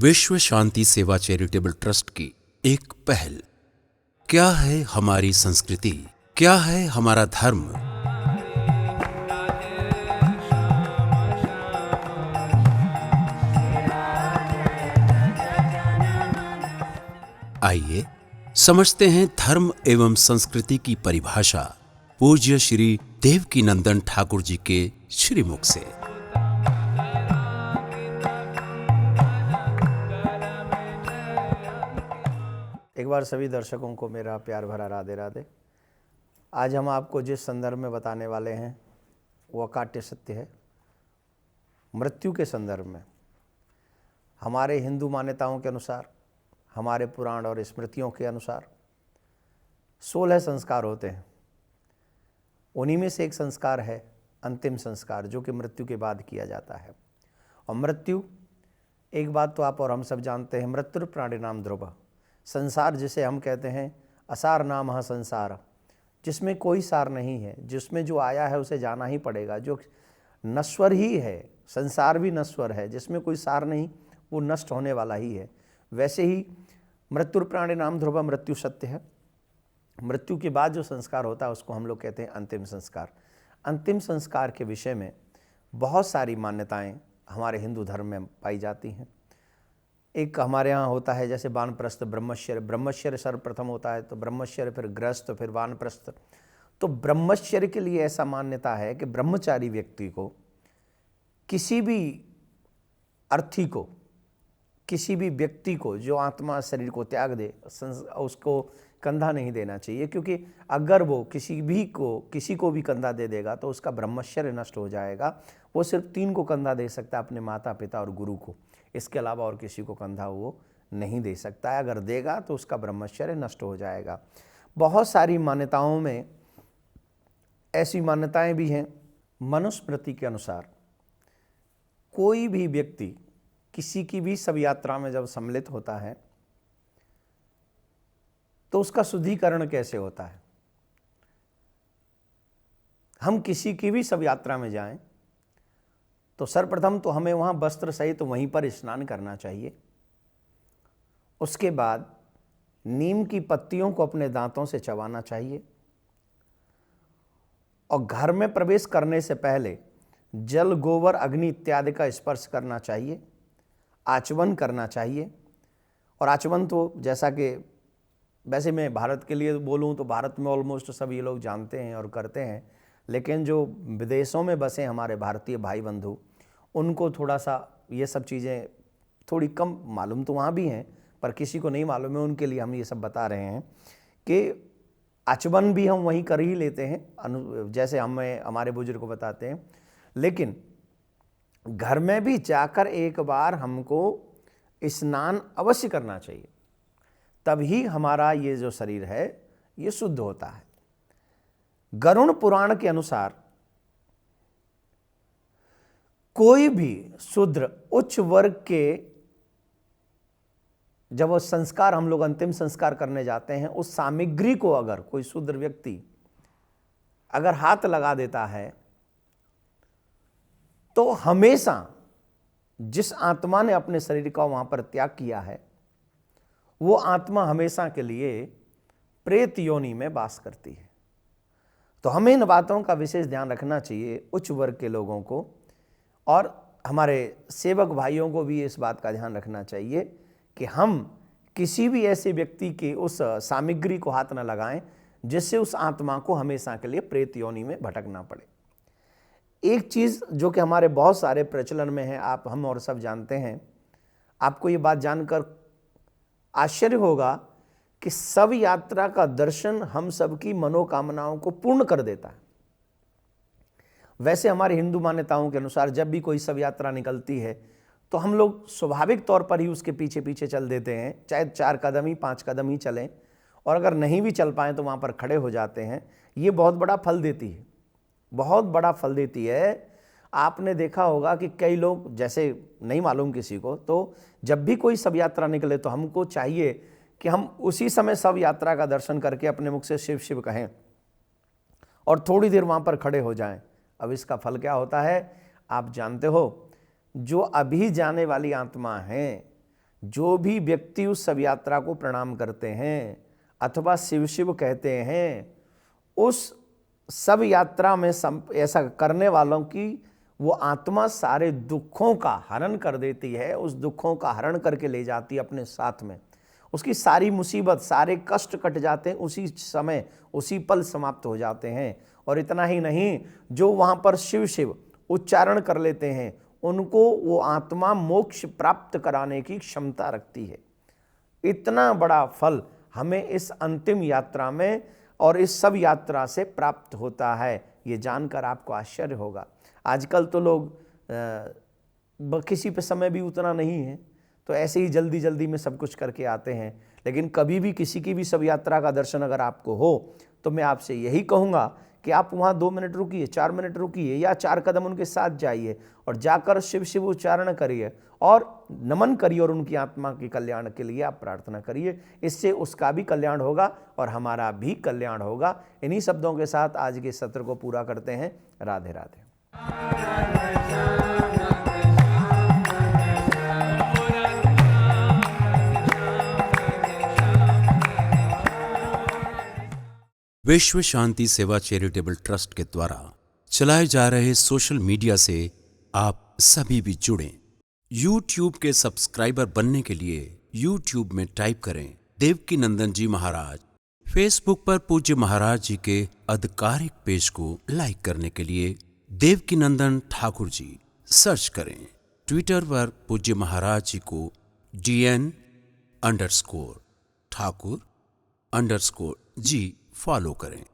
विश्व शांति सेवा charitable trust की एक पहल। क्या है हमारी संस्कृति, क्या है हमारा धर्म? आइए समझते हैं धर्म एवं संस्कृति की परिभाषा पूज्य श्री देवकीनंदन ठाकुर जी के श्रीमुख से। एक बार सभी दर्शकों को मेरा प्यार भरा राधे राधे। आज हम आपको जिस संदर्भ में बताने वाले हैं वो अकाट्य सत्य है। मृत्यु के संदर्भ में हमारे हिंदू मान्यताओं के अनुसार, हमारे पुराण और स्मृतियों के अनुसार 16 संस्कार होते हैं। उन्हीं में से एक संस्कार है अंतिम संस्कार, जो कि मृत्यु के बाद किया जाता है। और मृत्यु, एक बात तो आप और हम सब जानते हैं, मृत्यु प्राणिनाम ध्रुव। संसार जिसे हम कहते हैं असार नाम है संसार, जिसमें कोई सार नहीं है, जिसमें जो आया है उसे जाना ही पड़ेगा, जो नश्वर ही है। संसार भी नश्वर है, जिसमें कोई सार नहीं, वो नष्ट होने वाला ही है। वैसे ही मृत्यु प्राणिनाम ध्रुव, मृत्यु सत्य है। मृत्यु के बाद जो संस्कार होता है उसको हम लोग कहते हैं अंतिम संस्कार। अंतिम संस्कार के विषय में बहुत सारी मान्यताएं हमारे हिंदू धर्म में पाई जाती हैं। एक हमारे यहाँ होता है जैसे वानप्रस्थ ब्रह्मचर्य। ब्रह्मचर्य सर्वप्रथम होता है, तो ब्रह्मचर्य, फिर गृहस्थ, फिर वानप्रस्थ। तो ब्रह्मचर्य के लिए ऐसा मान्यता है कि ब्रह्मचारी व्यक्ति को किसी भी अर्थी को, किसी भी व्यक्ति को जो आत्मा शरीर को त्याग दे, उसको कंधा नहीं देना चाहिए, क्योंकि अगर वो किसी को भी कंधा दे देगा तो उसका ब्रह्मचर्य नष्ट हो जाएगा। वो सिर्फ 3 को कंधा दे सकता है, अपने माता पिता और गुरु को। इसके अलावा और किसी को कंधा वो नहीं दे सकता है। अगर देगा तो उसका ब्रह्मचर्य नष्ट हो जाएगा। बहुत सारी मान्यताओं में ऐसी मान्यताएं भी हैं। मनुस्मृति के अनुसार कोई भी व्यक्ति किसी की भी शव यात्रा में जब सम्मिलित होता है तो उसका शुद्धिकरण कैसे होता है। हम किसी की भी शव यात्रा में जाएं तो सर्वप्रथम तो हमें वहाँ वस्त्र सहित तो वहीं पर स्नान करना चाहिए। उसके बाद नीम की पत्तियों को अपने दांतों से चबाना चाहिए और घर में प्रवेश करने से पहले जल, गोबर, अग्नि इत्यादि का स्पर्श करना चाहिए। आचमन करना चाहिए। और आचमन तो जैसा कि वैसे मैं भारत के लिए बोलूँ तो भारत में ऑलमोस्ट सब ये लोग जानते हैं और करते हैं, लेकिन जो विदेशों में बसे हमारे भारतीय भाई बंधु, उनको थोड़ा सा ये सब चीज़ें थोड़ी कम मालूम तो वहाँ भी हैं, पर किसी को नहीं मालूम है, उनके लिए हम ये सब बता रहे हैं कि आचमन भी हम वहीं कर ही लेते हैं, जैसे हमें हमारे बुजुर्ग को बताते हैं। लेकिन घर में भी जाकर एक बार हमको स्नान अवश्य करना चाहिए, तभी हमारा ये जो शरीर है ये शुद्ध होता है। गरुड़ पुराण के अनुसार कोई भी शूद्र उच्च वर्ग के, जब वो संस्कार हम लोग अंतिम संस्कार करने जाते हैं, उस सामग्री को अगर कोई शूद्र व्यक्ति अगर हाथ लगा देता है तो हमेशा जिस आत्मा ने अपने शरीर का वहां पर त्याग किया है, वो आत्मा हमेशा के लिए प्रेत योनि में वास करती है। तो हमें इन बातों का विशेष ध्यान रखना चाहिए, उच्च वर्ग के लोगों को, और हमारे सेवक भाइयों को भी इस बात का ध्यान रखना चाहिए कि हम किसी भी ऐसे व्यक्ति के उस सामग्री को हाथ न लगाएं जिससे उस आत्मा को हमेशा के लिए प्रेत योनि में भटकना पड़े। एक चीज़ जो कि हमारे बहुत सारे प्रचलन में है, हम और सब जानते हैं, आपको ये बात जानकर आश्चर्य होगा कि शव यात्रा का दर्शन हम सबकी मनोकामनाओं को पूर्ण कर देता है। वैसे हमारे हिंदू मान्यताओं के अनुसार जब भी कोई शव यात्रा निकलती है तो हम लोग स्वाभाविक तौर पर ही उसके पीछे पीछे चल देते हैं, चाहे 4 कदम ही 5 कदम ही चलें, और अगर नहीं भी चल पाएँ तो वहाँ पर खड़े हो जाते हैं। ये बहुत बड़ा फल देती है, बहुत बड़ा फल देती है। आपने देखा होगा कि कई लोग, जैसे नहीं मालूम किसी को, तो जब भी कोई शव यात्रा निकले तो हमको चाहिए कि हम उसी समय शव यात्रा का दर्शन करके अपने मुख से शिव शिव कहें और थोड़ी देर वहाँ पर खड़े हो जाएं। अब इसका फल क्या होता है आप जानते हो। जो अभी जाने वाली आत्मा हैं, जो भी व्यक्ति उस शव यात्रा को प्रणाम करते हैं अथवा शिव शिव कहते हैं, उस शव यात्रा में ऐसा करने वालों की वो आत्मा सारे दुखों का हरण कर देती है, उस दुखों का हरण करके ले जाती है अपने साथ में। उसकी सारी मुसीबत, सारे कष्ट कट जाते हैं, उसी समय उसी पल समाप्त हो जाते हैं। और इतना ही नहीं, जो वहाँ पर शिव शिव उच्चारण कर लेते हैं उनको वो आत्मा मोक्ष प्राप्त कराने की क्षमता रखती है। इतना बड़ा फल हमें इस अंतिम यात्रा में और इस सब यात्रा से प्राप्त होता है, ये जानकर आपको आश्चर्य होगा। आजकल तो लोग किसी पे समय भी उतना नहीं है, तो ऐसे ही जल्दी जल्दी में सब कुछ करके आते हैं। लेकिन कभी भी किसी की भी सब यात्रा का दर्शन अगर आपको हो तो मैं आपसे यही कहूँगा कि आप वहाँ 2 मिनट रुकिए, 4 मिनट रुकिए या 4 कदम उनके साथ जाइए और जाकर शिव शिव उच्चारण करिए और नमन करिए और उनकी आत्मा के कल्याण के लिए आप प्रार्थना करिए। इससे उसका भी कल्याण होगा और हमारा भी कल्याण होगा। इन्हीं शब्दों के साथ आज के सत्र को पूरा करते हैं। राधे राधे। विश्व शांति सेवा चैरिटेबल ट्रस्ट के द्वारा चलाए जा रहे सोशल मीडिया से आप सभी भी जुड़ें। YouTube के सब्सक्राइबर बनने के लिए YouTube में टाइप करें देवकीनंदन जी महाराज। Facebook पर पूज्य महाराज जी के आधिकारिक पेज को लाइक करने के लिए देवकीनंदन ठाकुर जी सर्च करें। ट्विटर पर पूज्य महाराज जी को DN_ठाकुर_जी फॉलो करें।